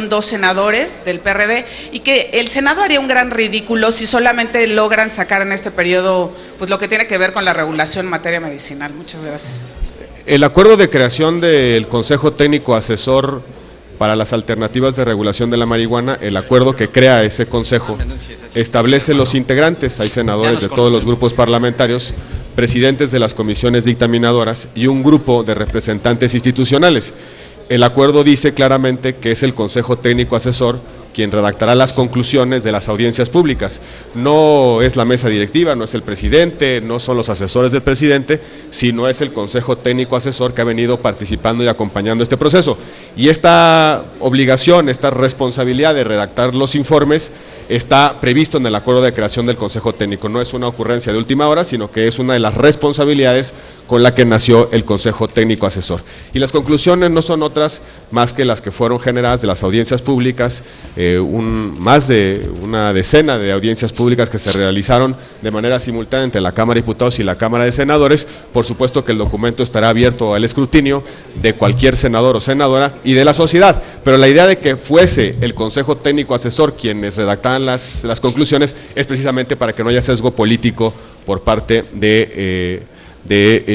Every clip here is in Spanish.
2 senadores del PRD y que el Senado haría un gran ridículo si solamente logran sacar en este periodo pues lo que tiene que ver con la regulación en materia medicinal. Muchas gracias. El acuerdo de creación del Consejo Técnico Asesor para las alternativas de regulación de la marihuana, el acuerdo que crea ese consejo establece los integrantes, hay senadores de todos los grupos parlamentarios, presidentes de las comisiones dictaminadoras y un grupo de representantes institucionales. El acuerdo dice claramente que es el Consejo Técnico Asesor quien redactará las conclusiones de las audiencias públicas. No es la mesa directiva, no es el presidente, no son los asesores del presidente, sino es el Consejo Técnico Asesor que ha venido participando y acompañando este proceso. Y esta obligación, esta responsabilidad de redactar los informes está previsto en el acuerdo de creación del Consejo Técnico. No es una ocurrencia de última hora, sino que es una de las responsabilidades con la que nació el Consejo Técnico Asesor. Y las conclusiones no son otras más que las que fueron generadas de las audiencias públicas, más de una decena de audiencias públicas que se realizaron de manera simultánea entre la Cámara de Diputados y la Cámara de Senadores. Por supuesto que el documento estará abierto al escrutinio de cualquier senador o senadora y de la sociedad, pero la idea de que fuese el Consejo Técnico Asesor quienes redactaran las conclusiones es precisamente para que no haya sesgo político por parte de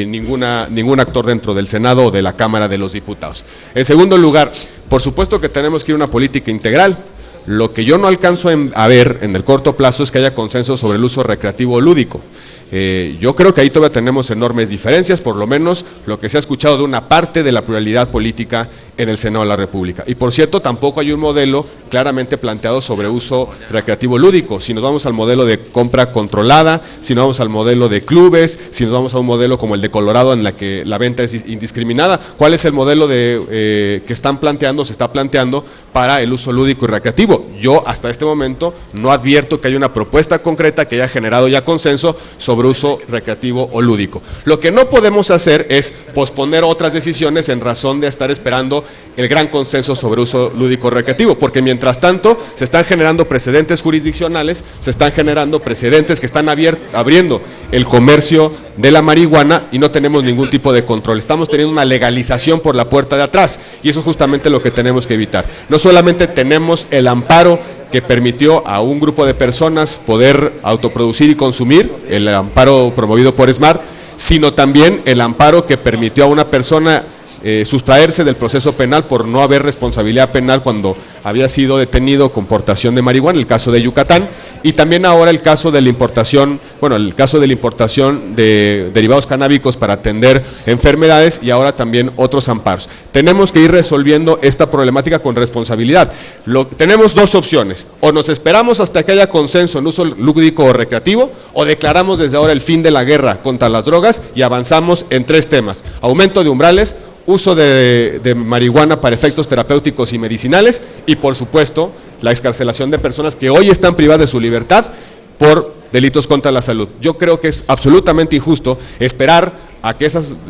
ningún actor dentro del Senado o de la Cámara de los Diputados. En segundo lugar, por supuesto que tenemos que ir a una política integral. Lo que yo no alcanzo a ver en el corto plazo es que haya consenso sobre el uso recreativo o lúdico. Yo creo que ahí todavía tenemos enormes diferencias, por lo menos lo que se ha escuchado de una parte de la pluralidad política en el Senado de la República. Y por cierto, tampoco hay un modelo claramente planteado sobre uso recreativo lúdico. Si nos vamos al modelo de compra controlada, si nos vamos al modelo de clubes, si nos vamos a un modelo como el de Colorado en la que la venta es indiscriminada, ¿cuál es el modelo que se está planteando para el uso lúdico y recreativo? Yo hasta este momento no advierto que haya una propuesta concreta que haya generado ya consenso sobre uso recreativo o lúdico. Lo que no podemos hacer es posponer otras decisiones en razón de estar esperando el gran consenso sobre uso lúdico recreativo, porque mientras tanto se están generando precedentes jurisdiccionales, se están generando precedentes que están abriendo el comercio de la marihuana y no tenemos ningún tipo de control. Estamos teniendo una legalización por la puerta de atrás y eso es justamente lo que tenemos que evitar. No solamente tenemos el amparo que permitió a un grupo de personas poder autoproducir y consumir, el amparo promovido por SMART, sino también el amparo que permitió a una persona sustraerse del proceso penal por no haber responsabilidad penal cuando había sido detenido con portación de marihuana, el caso de Yucatán, y también ahora el caso de la importación, de derivados canábicos para atender enfermedades y ahora también otros amparos. Tenemos que ir resolviendo esta problemática con responsabilidad. Tenemos dos opciones: o nos esperamos hasta que haya consenso en uso lúdico o recreativo, o declaramos desde ahora el fin de la guerra contra las drogas y avanzamos en 3 temas: aumento de umbrales, uso de marihuana para efectos terapéuticos y medicinales y, por supuesto, la excarcelación de personas que hoy están privadas de su libertad por delitos contra la salud. Yo creo que es absolutamente injusto esperar a que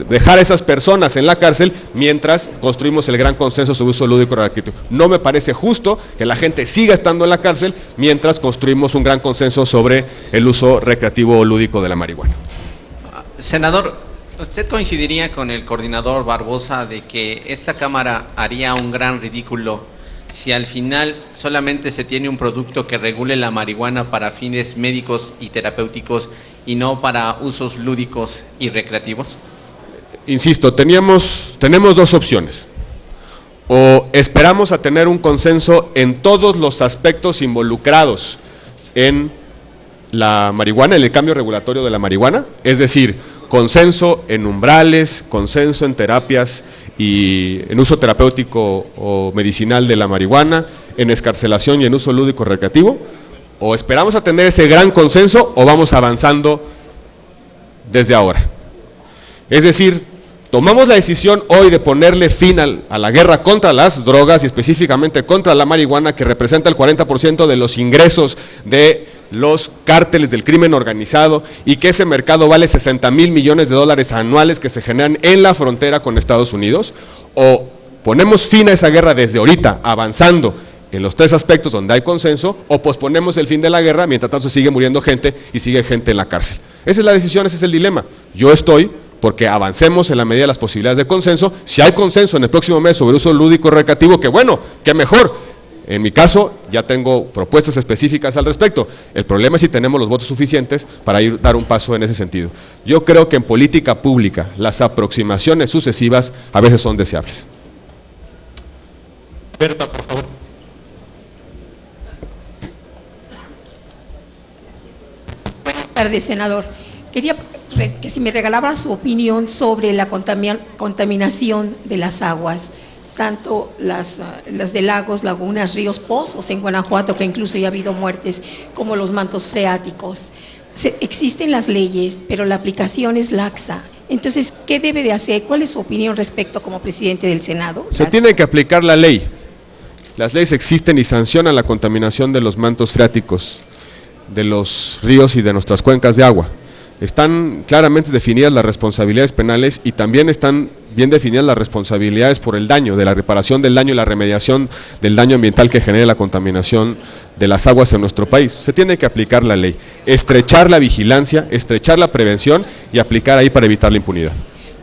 dejar a esas personas en la cárcel mientras construimos el gran consenso sobre uso lúdico y recreativo. No me parece justo que la gente siga estando en la cárcel mientras construimos un gran consenso sobre el uso recreativo o lúdico de la marihuana. Senador, ¿usted coincidiría con el coordinador Barbosa de que esta Cámara haría un gran ridículo si al final solamente se tiene un producto que regule la marihuana para fines médicos y terapéuticos y no para usos lúdicos y recreativos? Insisto, tenemos 2 opciones: o esperamos a tener un consenso en todos los aspectos involucrados en la marihuana, en el cambio regulatorio de la marihuana, es decir, consenso en umbrales, consenso en terapias y en uso terapéutico o medicinal de la marihuana, en excarcelación y en uso lúdico recreativo, o esperamos a tener ese gran consenso o vamos avanzando desde ahora. Es decir, tomamos la decisión hoy de ponerle fin a la guerra contra las drogas y específicamente contra la marihuana, que representa el 40% de los ingresos de los cárteles del crimen organizado y que ese mercado vale $60,000 millones anuales que se generan en la frontera con Estados Unidos, o ponemos fin a esa guerra desde ahorita, avanzando en los 3 aspectos donde hay consenso, o posponemos el fin de la guerra, mientras tanto sigue muriendo gente y sigue gente en la cárcel. Esa es la decisión, ese es el dilema. Yo estoy porque avancemos en la medida de las posibilidades de consenso. Si hay consenso en el próximo mes sobre uso lúdico recreativo, que bueno, que mejor. En mi caso, ya tengo propuestas específicas al respecto. El problema es si tenemos los votos suficientes para dar un paso en ese sentido. Yo creo que en política pública las aproximaciones sucesivas a veces son deseables. Berta, por favor. Buenas tardes, senador. Quería que si me regalaba su opinión sobre la contaminación de las aguas, tanto las de lagos, lagunas, ríos, pozos en Guanajuato, que incluso ya ha habido muertes, como los mantos freáticos. Existen las leyes, pero la aplicación es laxa. Entonces, ¿qué debe de hacer? ¿Cuál es su opinión respecto como presidente del Senado? Se tiene que aplicar la ley. Las leyes existen y sancionan la contaminación de los mantos freáticos, de los ríos y de nuestras cuencas de agua. Están claramente definidas las responsabilidades penales y también están bien definidas las responsabilidades por el daño, de la reparación del daño y la remediación del daño ambiental que genera la contaminación de las aguas en nuestro país. Se tiene que aplicar la ley, estrechar la vigilancia, estrechar la prevención y aplicar ahí para evitar la impunidad.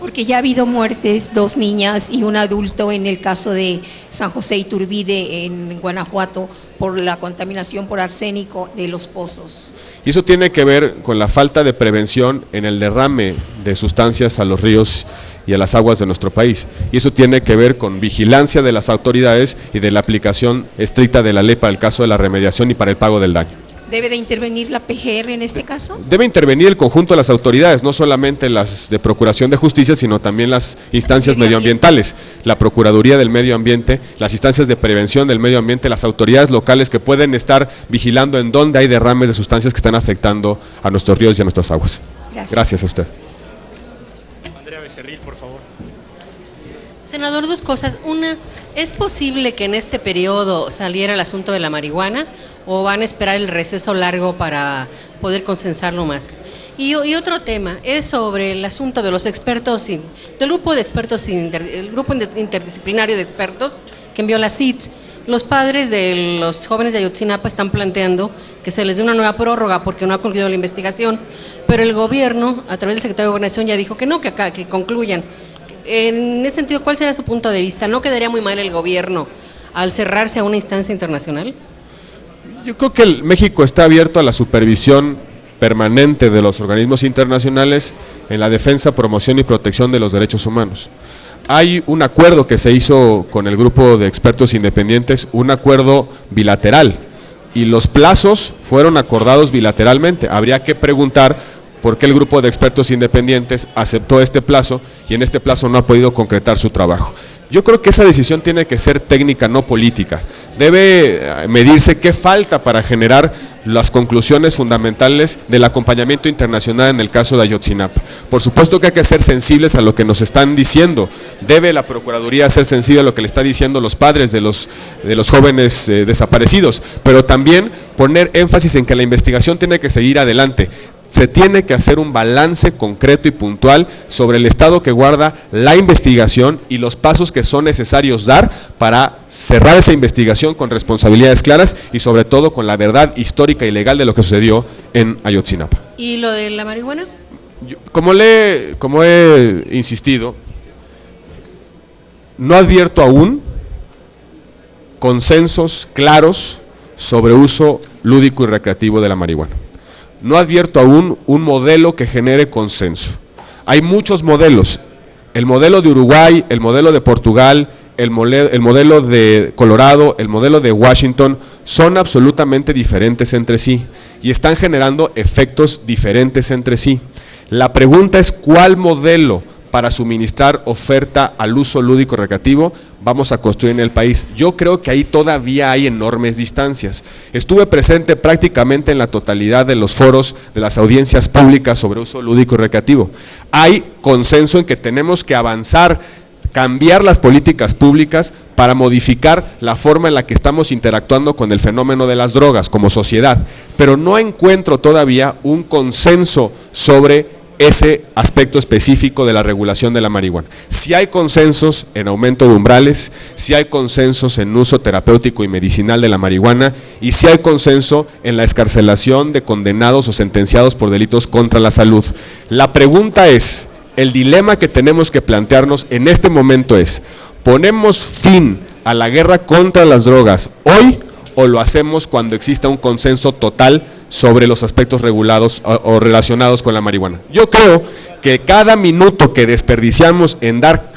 Porque ya ha habido muertes, 2 niñas y un adulto en el caso de San José Iturbide en Guanajuato por la contaminación por arsénico de los pozos. Y eso tiene que ver con la falta de prevención en el derrame de sustancias a los ríos y a las aguas de nuestro país. Y eso tiene que ver con vigilancia de las autoridades y de la aplicación estricta de la ley para el caso de la remediación y para el pago del daño. ¿Debe de intervenir la PGR en este caso? Debe intervenir el conjunto de las autoridades, no solamente las de Procuración de Justicia, sino también las instancias medioambientales, la Procuraduría del Medio Ambiente, las instancias de prevención del medio ambiente, las autoridades locales que pueden estar vigilando en dónde hay derrames de sustancias que están afectando a nuestros ríos y a nuestras aguas. Gracias a usted. Andrea Becerril, por favor. Senador, 2 cosas. Una, ¿es posible que en este periodo saliera el asunto de la marihuana o van a esperar el receso largo para poder consensarlo más? Y otro tema es sobre el asunto de los expertos, del grupo de expertos, el grupo interdisciplinario de expertos que envió la CIT. Los padres de los jóvenes de Ayotzinapa están planteando que se les dé una nueva prórroga porque no ha concluido la investigación, pero el gobierno, a través del secretario de Gobernación, ya dijo que no, que concluyan. En ese sentido, ¿cuál será su punto de vista? ¿No quedaría muy mal el gobierno al cerrarse a una instancia internacional? Yo creo que México está abierto a la supervisión permanente de los organismos internacionales en la defensa, promoción y protección de los derechos humanos. Hay un acuerdo que se hizo con el grupo de expertos independientes, un acuerdo bilateral, y los plazos fueron acordados bilateralmente. Habría que preguntar por qué el grupo de expertos independientes aceptó este plazo y en este plazo no ha podido concretar su trabajo. Yo creo que esa decisión tiene que ser técnica, no política. Debe medirse qué falta para generar las conclusiones fundamentales del acompañamiento internacional en el caso de Ayotzinapa. Por supuesto que hay que ser sensibles a lo que nos están diciendo. Debe la Procuraduría ser sensible a lo que le está diciendo los padres de los jóvenes desaparecidos, pero también poner énfasis en que la investigación tiene que seguir adelante. Se tiene que hacer un balance concreto y puntual sobre el estado que guarda la investigación y los pasos que son necesarios dar para cerrar esa investigación con responsabilidades claras y sobre todo con la verdad histórica y legal de lo que sucedió en Ayotzinapa. ¿Y lo de la marihuana? Como he insistido, no advierto aún consensos claros sobre uso lúdico y recreativo de la marihuana. No advierto aún un modelo que genere consenso. Hay muchos modelos, el modelo de Uruguay, el modelo de Portugal, el modelo de Colorado, el modelo de Washington, son absolutamente diferentes entre sí y están generando efectos diferentes entre sí. La pregunta es ¿cuál modelo para suministrar oferta al uso lúdico recreativo vamos a construir en el país? Yo creo que ahí todavía hay enormes distancias. Estuve presente prácticamente en la totalidad de los foros de las audiencias públicas sobre uso lúdico y recreativo. Hay consenso en que tenemos que avanzar, cambiar las políticas públicas para modificar la forma en la que estamos interactuando con el fenómeno de las drogas como sociedad, pero no encuentro todavía un consenso sobre ese aspecto específico de la regulación de la marihuana. Si hay consensos en aumento de umbrales, si hay consensos en uso terapéutico y medicinal de la marihuana y si hay consenso en la excarcelación de condenados o sentenciados por delitos contra la salud. La pregunta es, el dilema que tenemos que plantearnos en este momento es, ¿ponemos fin a la guerra contra las drogas hoy o lo hacemos cuando exista un consenso total sobre los aspectos regulados o relacionados con la marihuana? Yo creo que cada minuto que desperdiciamos en dar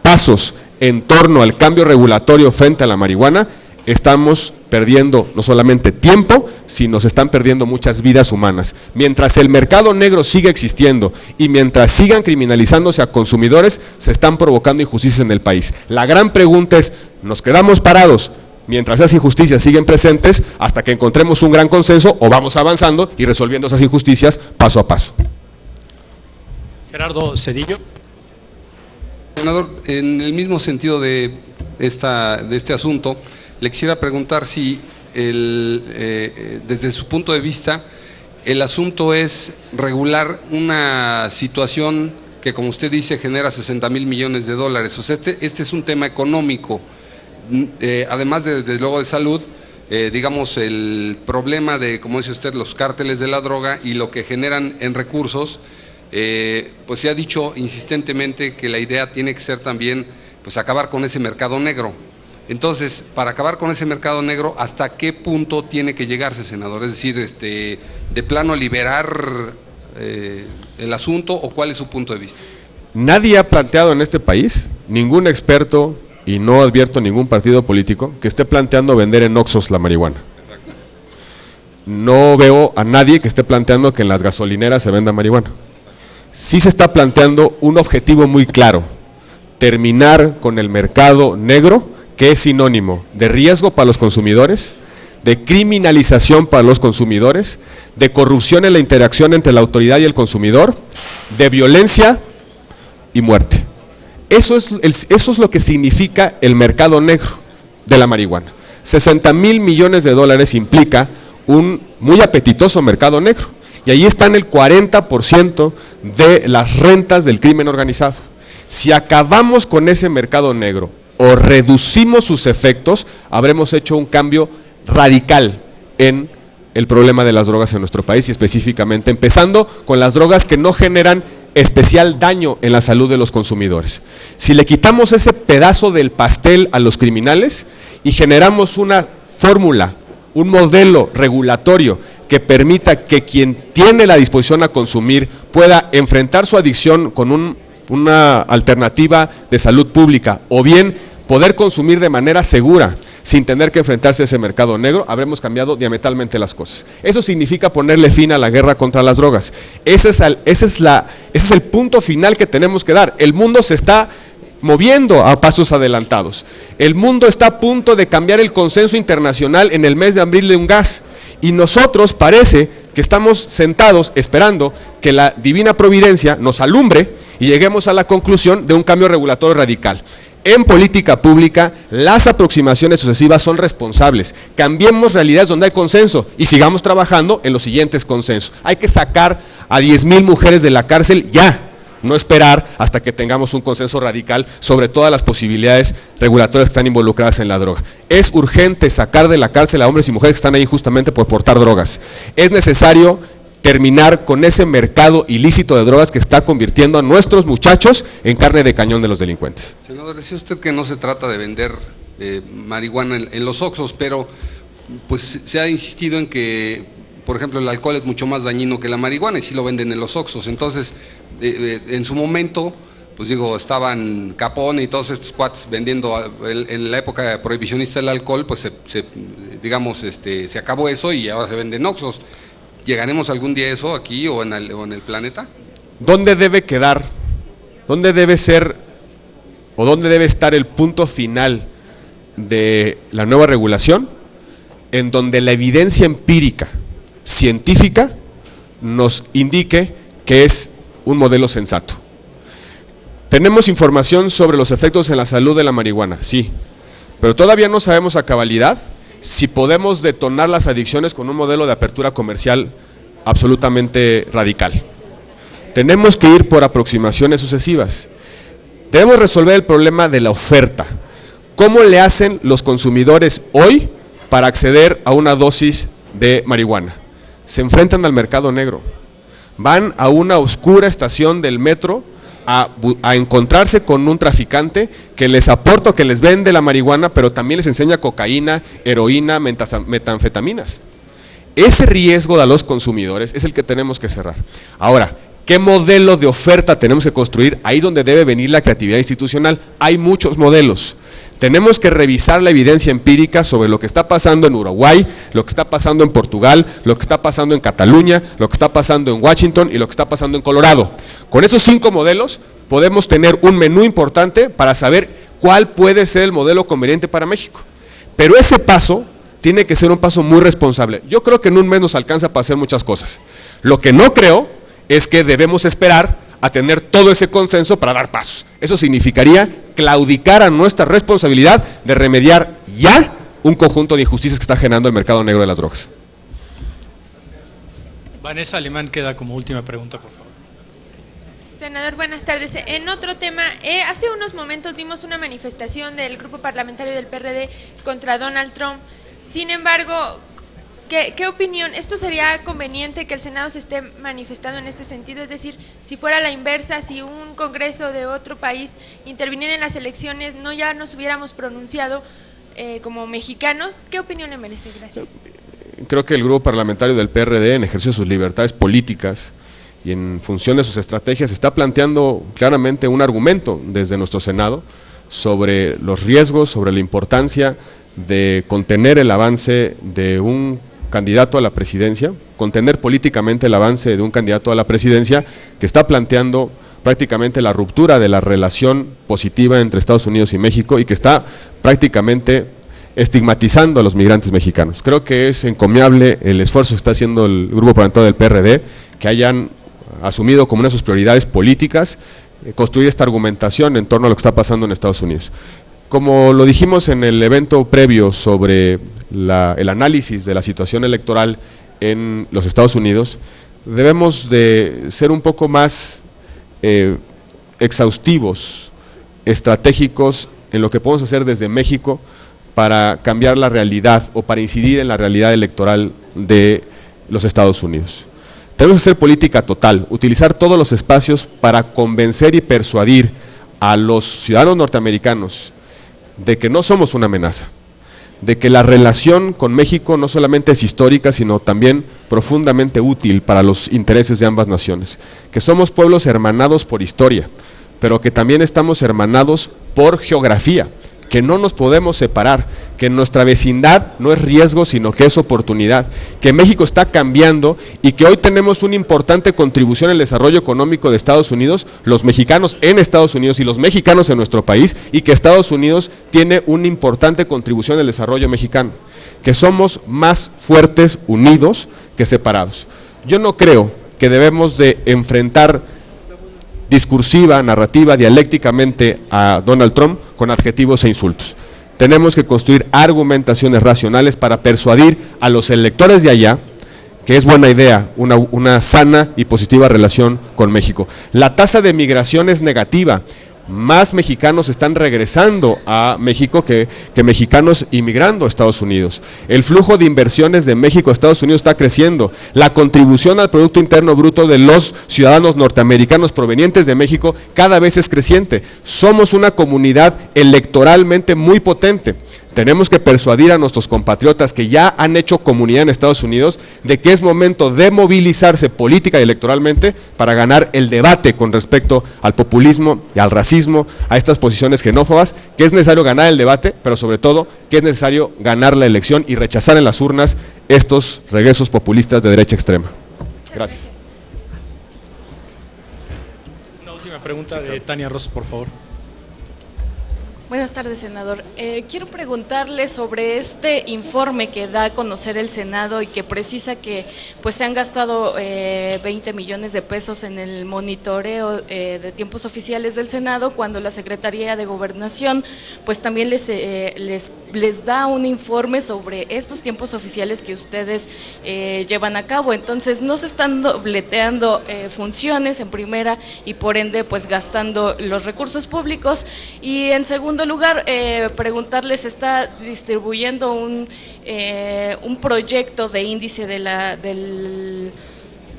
pasos en torno al cambio regulatorio frente a la marihuana, estamos perdiendo no solamente tiempo, sino se están perdiendo muchas vidas humanas. Mientras el mercado negro siga existiendo y mientras sigan criminalizándose a consumidores, se están provocando injusticias en el país. La gran pregunta es, ¿nos quedamos parados mientras esas injusticias siguen presentes hasta que encontremos un gran consenso o vamos avanzando y resolviendo esas injusticias paso a paso? Gerardo Cedillo. Senador, en el mismo sentido de este asunto, le quisiera preguntar si desde su punto de vista el asunto es regular una situación que, como usted dice, genera 60,000 millones de dólares. O sea, este es un tema económico, además desde luego de salud, digamos el problema de, como dice usted, los cárteles de la droga y lo que generan en recursos. Pues se ha dicho insistentemente que la idea tiene que ser también pues acabar con ese mercado negro. Entonces, para acabar con ese mercado negro, ¿hasta qué punto tiene que llegarse, senador? Es decir, de plano liberar el asunto, ¿o cuál es su punto de vista? Nadie ha planteado en este país, ningún experto y no advierto ningún partido político que esté planteando vender en Oxxos la marihuana. Exacto. No veo a nadie que esté planteando que en las gasolineras se venda marihuana. Sí se está planteando un objetivo muy claro: terminar con el mercado negro, que es sinónimo de riesgo para los consumidores, de criminalización para los consumidores, de corrupción en la interacción entre la autoridad y el consumidor, de violencia y muerte. Eso es lo que significa el mercado negro de la marihuana. 60,000 millones de dólares implica un muy apetitoso mercado negro, y ahí están el 40% de las rentas del crimen organizado. Si acabamos con ese mercado negro o reducimos sus efectos, habremos hecho un cambio radical en el problema de las drogas en nuestro país, y específicamente empezando con las drogas que no generan especial daño en la salud de los consumidores. Si le quitamos ese pedazo del pastel a los criminales y generamos una fórmula, un modelo regulatorio que permita que quien tiene la disposición a consumir pueda enfrentar su adicción con una alternativa de salud pública, o bien poder consumir de manera segura sin tener que enfrentarse a ese mercado negro, habremos cambiado diametralmente las cosas. Eso significa ponerle fin a la guerra contra las drogas. Ese es el punto final que tenemos que dar. El mundo se está moviendo a pasos adelantados. El mundo está a punto de cambiar el consenso internacional en el mes de abril de un gas, y nosotros parece que estamos sentados esperando que la divina providencia nos alumbre y lleguemos a la conclusión de un cambio regulatorio radical. En política pública, las aproximaciones sucesivas son responsables. Cambiemos realidades donde hay consenso y sigamos trabajando en los siguientes consensos. Hay que sacar a 10,000 mujeres de la cárcel ya, no esperar hasta que tengamos un consenso radical sobre todas las posibilidades regulatorias que están involucradas en la droga. Es urgente sacar de la cárcel a hombres y mujeres que están ahí justamente por portar drogas. Es necesario terminar con ese mercado ilícito de drogas que está convirtiendo a nuestros muchachos en carne de cañón de los delincuentes. Senador, decía usted que no se trata de vender marihuana en los Oxxos, pero pues se ha insistido en que, por ejemplo, el alcohol es mucho más dañino que la marihuana, y sí lo venden en los Oxxos. Entonces, en su momento, pues digo, estaban Capone y todos estos cuates vendiendo en la época prohibicionista del alcohol, pues se acabó eso y ahora se venden Oxxos. ¿Llegaremos algún día a eso aquí o en el planeta? ¿Dónde debe quedar, dónde debe ser o dónde debe estar el punto final de la nueva regulación? En donde la evidencia empírica, científica, nos indique que es un modelo sensato. ¿Tenemos información sobre los efectos en la salud de la marihuana? Sí, pero todavía no sabemos a cabalidad si podemos detonar las adicciones con un modelo de apertura comercial absolutamente radical. Tenemos que ir por aproximaciones sucesivas. Debemos resolver el problema de la oferta. ¿Cómo le hacen los consumidores hoy para acceder a una dosis de marihuana? Se enfrentan al mercado negro. Van a una oscura estación del metro a encontrarse con un traficante que les aporta o que les vende la marihuana, pero también les enseña cocaína, heroína, metanfetaminas. Ese riesgo a los consumidores es el que tenemos que cerrar. Ahora, ¿qué modelo de oferta tenemos que construir? Ahí es donde debe venir la creatividad institucional. Hay muchos modelos. Tenemos que revisar la evidencia empírica sobre lo que está pasando en Uruguay, lo que está pasando en Portugal, lo que está pasando en Cataluña, lo que está pasando en Washington y lo que está pasando en Colorado. Con esos 5 modelos podemos tener un menú importante para saber cuál puede ser el modelo conveniente para México. Pero ese paso tiene que ser un paso muy responsable. Yo creo que en un mes nos alcanza para hacer muchas cosas. Lo que no creo es que debemos esperar a tener todo ese consenso para dar pasos. Eso significaría claudicar a nuestra responsabilidad de remediar ya un conjunto de injusticias que está generando el mercado negro de las drogas. Vanessa Alemán queda como última pregunta, por favor. Senador, buenas tardes. En otro tema, hace unos momentos vimos una manifestación del grupo parlamentario del PRD contra Donald Trump. Sin embargo, ¿qué opinión? ¿Esto sería conveniente que el Senado se esté manifestando en este sentido? Es decir, si fuera la inversa, si un congreso de otro país interviniera en las elecciones, ¿no ya nos hubiéramos pronunciado como mexicanos? ¿Qué opinión le merece? Gracias. Creo que el grupo parlamentario del PRD, en ejercicio de sus libertades políticas y en función de sus estrategias, está planteando claramente un argumento desde nuestro Senado sobre los riesgos, sobre la importancia de contener el avance de un candidato a la presidencia, contener políticamente el avance de un candidato a la presidencia que está planteando prácticamente la ruptura de la relación positiva entre Estados Unidos y México y que está prácticamente estigmatizando a los migrantes mexicanos. Creo que es encomiable el esfuerzo que está haciendo el grupo parlamentario del PRD, que hayan asumido como una de sus prioridades políticas construir esta argumentación en torno a lo que está pasando en Estados Unidos. Como lo dijimos en el evento previo sobre el análisis de la situación electoral en los Estados Unidos, debemos de ser un poco más exhaustivos, estratégicos en lo que podemos hacer desde México para cambiar la realidad o para incidir en la realidad electoral de los Estados Unidos. Tenemos que hacer política total, utilizar todos los espacios para convencer y persuadir a los ciudadanos norteamericanos de que no somos una amenaza, de que la relación con México no solamente es histórica, sino también profundamente útil para los intereses de ambas naciones, que somos pueblos hermanados por historia, pero que también estamos hermanados por geografía, que no nos podemos separar, que nuestra vecindad no es riesgo, sino que es oportunidad, que México está cambiando y que hoy tenemos una importante contribución al desarrollo económico de Estados Unidos, los mexicanos en Estados Unidos y los mexicanos en nuestro país, y que Estados Unidos tiene una importante contribución al desarrollo mexicano, que somos más fuertes unidos que separados. Yo no creo que debemos de enfrentar discursiva, narrativa, dialécticamente a Donald Trump con adjetivos e insultos. Tenemos que construir argumentaciones racionales para persuadir a los electores de allá que es buena idea una sana y positiva relación con México. La tasa de migración es negativa. Más mexicanos están regresando a México que mexicanos inmigrando a Estados Unidos. El flujo de inversiones de México a Estados Unidos está creciendo. La contribución al Producto Interno Bruto de los ciudadanos norteamericanos provenientes de México cada vez es creciente. Somos una comunidad electoralmente muy potente. Tenemos que persuadir a nuestros compatriotas que ya han hecho comunidad en Estados Unidos de que es momento de movilizarse política y electoralmente para ganar el debate con respecto al populismo y al racismo, a estas posiciones xenófobas, que es necesario ganar el debate, pero sobre todo que es necesario ganar la elección y rechazar en las urnas estos regresos populistas de derecha extrema. Gracias. Una última pregunta de Tania Ross, por favor. Buenas tardes, senador. Quiero preguntarle sobre este informe que da a conocer el Senado y que precisa que pues se han gastado 20 millones de pesos en el monitoreo de tiempos oficiales del Senado, cuando la Secretaría de Gobernación pues también les da un informe sobre estos tiempos oficiales que ustedes llevan a cabo. Entonces no se están dobleteando funciones en primera y por ende pues gastando los recursos públicos. Y en segundo lugar, preguntarles, ¿se está distribuyendo un proyecto de índice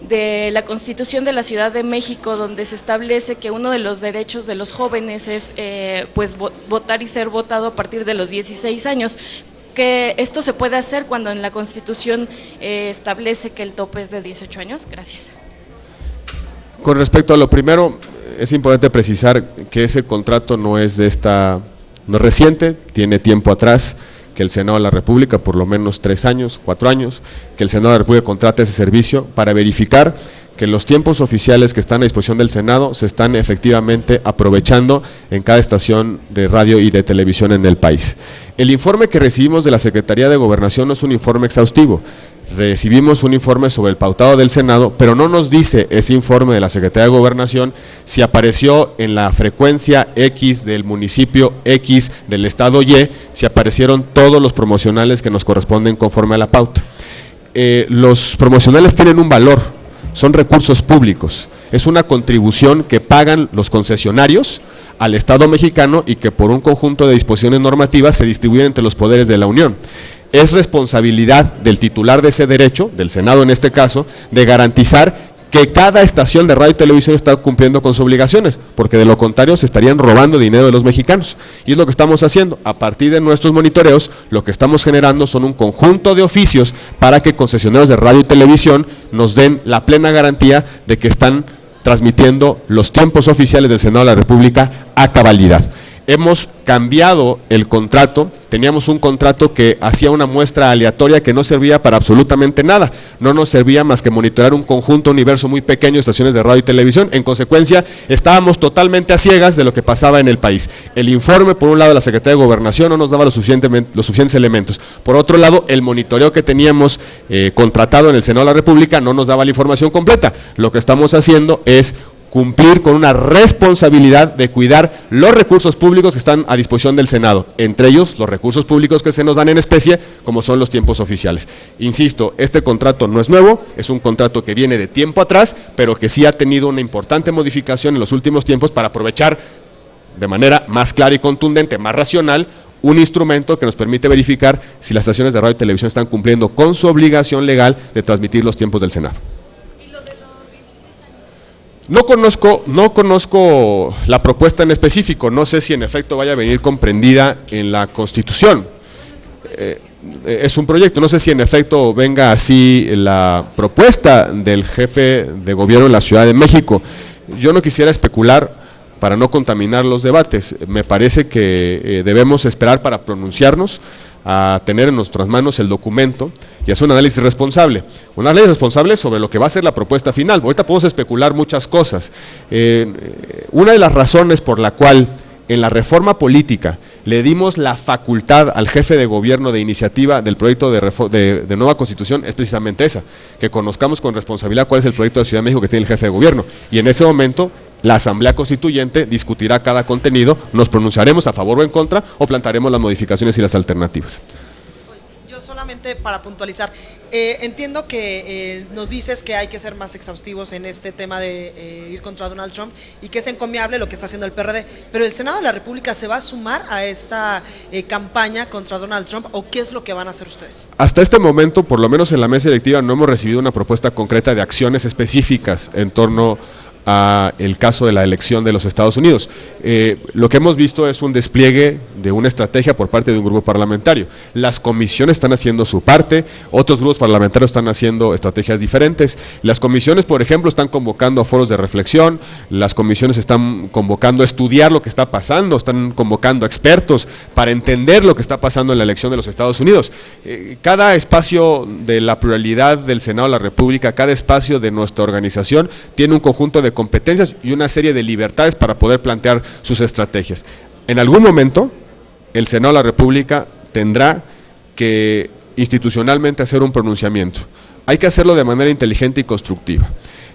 de la Constitución de la Ciudad de México, donde se establece que uno de los derechos de los jóvenes es pues votar y ser votado a partir de los 16 años. Que esto se puede hacer cuando en la Constitución establece que el tope es de 18 años. Gracias. Con respecto a lo primero, es importante precisar que ese contrato no es no es reciente, tiene tiempo atrás que el Senado de la República, por lo menos 3 años, 4 años, que el Senado de la República contrate ese servicio para verificar que los tiempos oficiales que están a disposición del Senado se están efectivamente aprovechando en cada estación de radio y de televisión en el país. El informe que recibimos de la Secretaría de Gobernación no es un informe exhaustivo. Recibimos un informe sobre el pautado del Senado, pero no nos dice ese informe de la Secretaría de Gobernación si apareció en la frecuencia X del municipio X del estado Y, si aparecieron todos los promocionales que nos corresponden conforme a la pauta. Los promocionales tienen un valor, son recursos públicos, es una contribución que pagan los concesionarios al Estado mexicano y que por un conjunto de disposiciones normativas se distribuyen entre los poderes de la Unión. Es responsabilidad del titular de ese derecho, del Senado en este caso, de garantizar que cada estación de radio y televisión está cumpliendo con sus obligaciones, porque de lo contrario se estarían robando dinero de los mexicanos. Y es lo que estamos haciendo. A partir de nuestros monitoreos, lo que estamos generando son un conjunto de oficios para que concesionarios de radio y televisión nos den la plena garantía de que están transmitiendo los tiempos oficiales del Senado de la República a cabalidad. Hemos cambiado el contrato, teníamos un contrato que hacía una muestra aleatoria que no servía para absolutamente nada, no nos servía más que monitorear un conjunto, universo muy pequeño de estaciones de radio y televisión. En consecuencia, estábamos totalmente a ciegas de lo que pasaba en el país. El informe, por un lado, de la Secretaría de Gobernación no nos daba los suficientes elementos. Por otro lado, el monitoreo que teníamos contratado en el Senado de la República no nos daba la información completa. Lo que estamos haciendo es cumplir con una responsabilidad de cuidar los recursos públicos que están a disposición del Senado, entre ellos los recursos públicos que se nos dan en especie, como son los tiempos oficiales. Insisto, este contrato no es nuevo, es un contrato que viene de tiempo atrás, pero que sí ha tenido una importante modificación en los últimos tiempos para aprovechar de manera más clara y contundente, más racional, un instrumento que nos permite verificar si las estaciones de radio y televisión están cumpliendo con su obligación legal de transmitir los tiempos del Senado. No conozco la propuesta en específico, no sé si en efecto vaya a venir comprendida en la Constitución. Es un proyecto, no sé si en efecto venga así la propuesta del jefe de gobierno de la Ciudad de México. Yo no quisiera especular para no contaminar los debates. Me parece que debemos esperar para pronunciarnos, a tener en nuestras manos el documento y hacer un análisis responsable. Un análisis responsable sobre lo que va a ser la propuesta final. Ahorita podemos especular muchas cosas. Una de las razones por la cual en la reforma política le dimos la facultad al jefe de gobierno de iniciativa del proyecto de nueva Constitución es precisamente esa, que conozcamos con responsabilidad cuál es el proyecto de Ciudad de México que tiene el jefe de gobierno, y en ese momento la Asamblea Constituyente discutirá cada contenido, nos pronunciaremos a favor o en contra o plantaremos las modificaciones y las alternativas. Yo solamente para puntualizar, entiendo que nos dices que hay que ser más exhaustivos en este tema de ir contra Donald Trump y que es encomiable lo que está haciendo el PRD, pero ¿el Senado de la República se va a sumar a esta campaña contra Donald Trump o qué es lo que van a hacer ustedes? Hasta este momento, por lo menos en la mesa directiva, no hemos recibido una propuesta concreta de acciones específicas en torno a el caso de la elección de los Estados Unidos. Lo que hemos visto es un despliegue de una estrategia por parte de un grupo parlamentario. Las comisiones están haciendo su parte, otros grupos parlamentarios están haciendo estrategias diferentes. Las comisiones, por ejemplo, están convocando a foros de reflexión, las comisiones están convocando a estudiar lo que está pasando, están convocando a expertos para entender lo que está pasando en la elección de los Estados Unidos. Cada espacio de la pluralidad del Senado de la República, cada espacio de nuestra organización tiene un conjunto de competencias y una serie de libertades para poder plantear sus estrategias. En algún momento, el Senado de la República tendrá que institucionalmente hacer un pronunciamiento. Hay que hacerlo de manera inteligente y constructiva.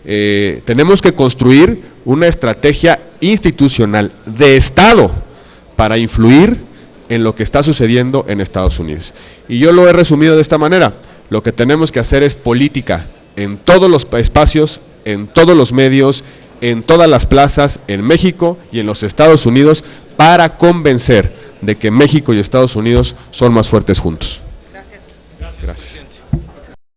Tenemos que construir una estrategia institucional de Estado para influir en lo que está sucediendo en Estados Unidos. Y yo lo he resumido de esta manera: lo que tenemos que hacer es política en todos los espacios, en todos los medios, en todas las plazas, en México y en los Estados Unidos, para convencer de que México y Estados Unidos son más fuertes juntos. Gracias. Gracias.